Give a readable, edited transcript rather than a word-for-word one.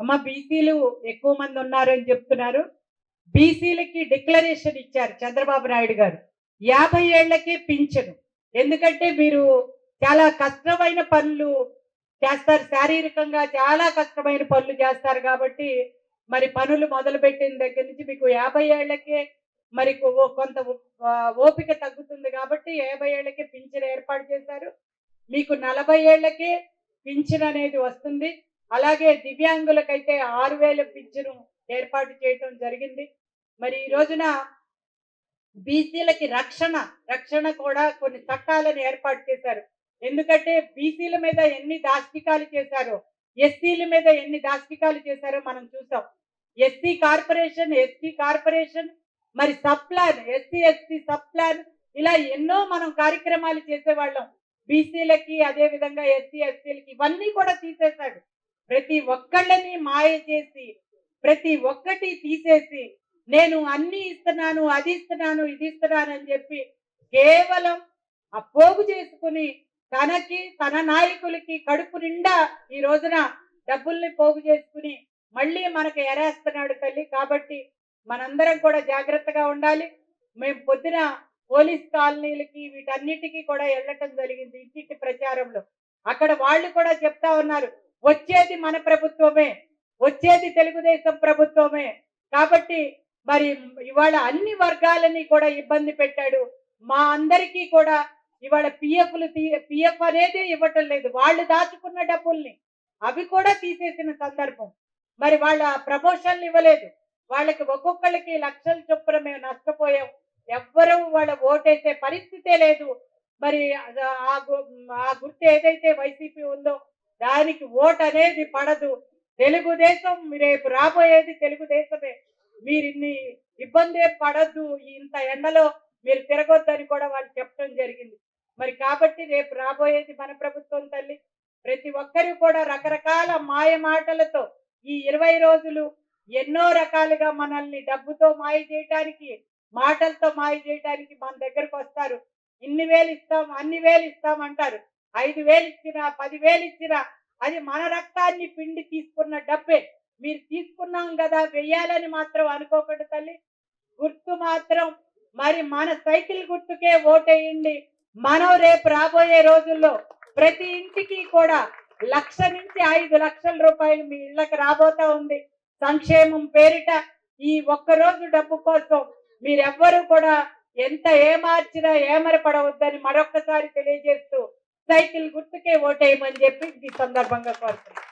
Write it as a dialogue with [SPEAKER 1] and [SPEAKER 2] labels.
[SPEAKER 1] అమ్మ బీసీలు ఎక్కువ మంది ఉన్నారని చెప్తున్నారు. బీసీలకి డిక్లరేషన్ ఇచ్చారు చంద్రబాబు నాయుడు గారు. 50 ఏళ్లకే పింఛను. ఎందుకంటే మీరు చాలా కష్టమైన పనులు చేస్తారు. శారీరకంగా చాలా కష్టమైన పనులు చేస్తారు కాబట్టి, మరి పనులు మొదలుపెట్టిన దగ్గర నుంచి మీకు 50 ఏళ్లకే మరి కొంత ఓపిక తగ్గుతుంది కాబట్టి 50 ఏళ్లకే పింఛను ఏర్పాటు చేశారు. మీకు 40 ఏళ్లకే పింఛన్ అనేది వస్తుంది. అలాగే దివ్యాంగులకైతే 6,000 పింఛను ఏర్పాటు చేయటం జరిగింది. మరి ఈ రోజున బీసీలకి రక్షణ కూడా కొన్ని చట్టాలను ఏర్పాటు చేశారు. ఎందుకంటే బీసీల మీద ఎన్ని దాష్టికాలు చేశారో, ఎస్సీల మీద ఎన్ని దాష్టికాలు చేశారో మనం చూసాం. ఎస్టీ కార్పొరేషన్ మరి sub plan, SC sub plan ఇలా ఎన్నో మనం కార్యక్రమాలు చేసేవాళ్ళం. బీసీలకి అదే విధంగా ఎస్సీలకి ఇవన్నీ కూడా తీసేశాడు. ప్రతి ఒక్కళ్ళని మాయ చేసి, ప్రతి ఒక్కటి తీసేసి నేను అన్ని ఇస్తున్నాను, అది ఇస్తున్నాను, ఇది ఇస్తున్నాను అని చెప్పి కేవలం ఆ పోగు చేసుకుని తనకి తన నాయకులకి కడుపు నిండా ఈ రోజున డబ్బుల్ని పోగు చేసుకుని మళ్ళీ మనకు ఎరేస్తున్నాడు తల్లి. కాబట్టి మనందరం కూడా జాగ్రత్తగా ఉండాలి. మేము పొద్దున పోలీస్ కాలనీలకి వీటన్నిటికీ కూడా వెళ్ళటం జరిగింది ఇంటింటి ప్రచారంలో. అక్కడ వాళ్ళు కూడా చెప్తా ఉన్నారు, వచ్చేది మన ప్రభుత్వమే, వచ్చేది తెలుగుదేశం ప్రభుత్వమే. కాబట్టి మరి ఇవాళ అన్ని వర్గాలని కూడా ఇబ్బంది పెట్టాడు. మా అందరికీ కూడా ఇవాళ పిఎఫ్ అనేది ఇవ్వటం లేదు. వాళ్ళు దాచుకున్న డబ్బుల్ని అవి కూడా తీసేసిన సందర్భం. మరి వాళ్ళ ప్రమోషన్లు ఇవ్వలేదు. వాళ్ళకి ఒక్కొక్కళ్ళకి లక్షల చొప్పున మేము నష్టపోయాం. ఎవ్వరూ వాళ్ళ ఓటేసే పరిస్థితే లేదు. మరి ఆ గుర్తు ఏదైతే వైసీపీ ఉందో దానికి ఓటు అనేది పడదు. తెలుగుదేశం రేపు రాబోయేది తెలుగుదేశమే. మీరు ఇన్ని ఇబ్బంది పడద్దు, ఇంత ఎండలో మీరు తిరగొద్దని కూడా వాళ్ళు చెప్పడం జరిగింది. మరి కాబట్టి రేపు రాబోయేది మన ప్రభుత్వం తల్లి. ప్రతి ఒక్కరూ కూడా రకరకాల మాయ మాటలతో ఈ 20 రోజులు ఎన్నో రకాలుగా మనల్ని డబ్బుతో మాయ చేయటానికి, మాటలతో మాయ చేయటానికి మన దగ్గరకు వస్తారు. ఇన్ని వేలు ఇస్తాం, అన్ని వేలు ఇస్తాం అంటారు. 5,000 ఇచ్చినా, 10,000 ఇచ్చినా అది మన రక్తాన్ని పిండి తీసుకున్న డబ్బే. మీరు తీసుకున్నాం కదా వెయ్యాలని మాత్రం అనుకోకండి తల్లి. గుర్తు మాత్రం మరి మన సైకిల్ గుర్తుకే ఓటేయండి. మనం రేపు రాబోయే రోజుల్లో ప్రతి ఇంటికి కూడా 1,00,000 నుంచి 5,00,000 రూపాయలు మీ ఇళ్ళకి రాబోతా ఉంది. సంక్షేమం పేరిట ఈ ఒక్కరోజు డబ్బు కోసం మీరెవ్వరూ కూడా ఎంత ఏమార్చినా ఏమరపడవద్దని మరొక్కసారి తెలియజేస్తూ సైకిల్ గుర్తుకే ఓటేయమని చెప్పి ఈ సందర్భంగా కోరుతున్నాను.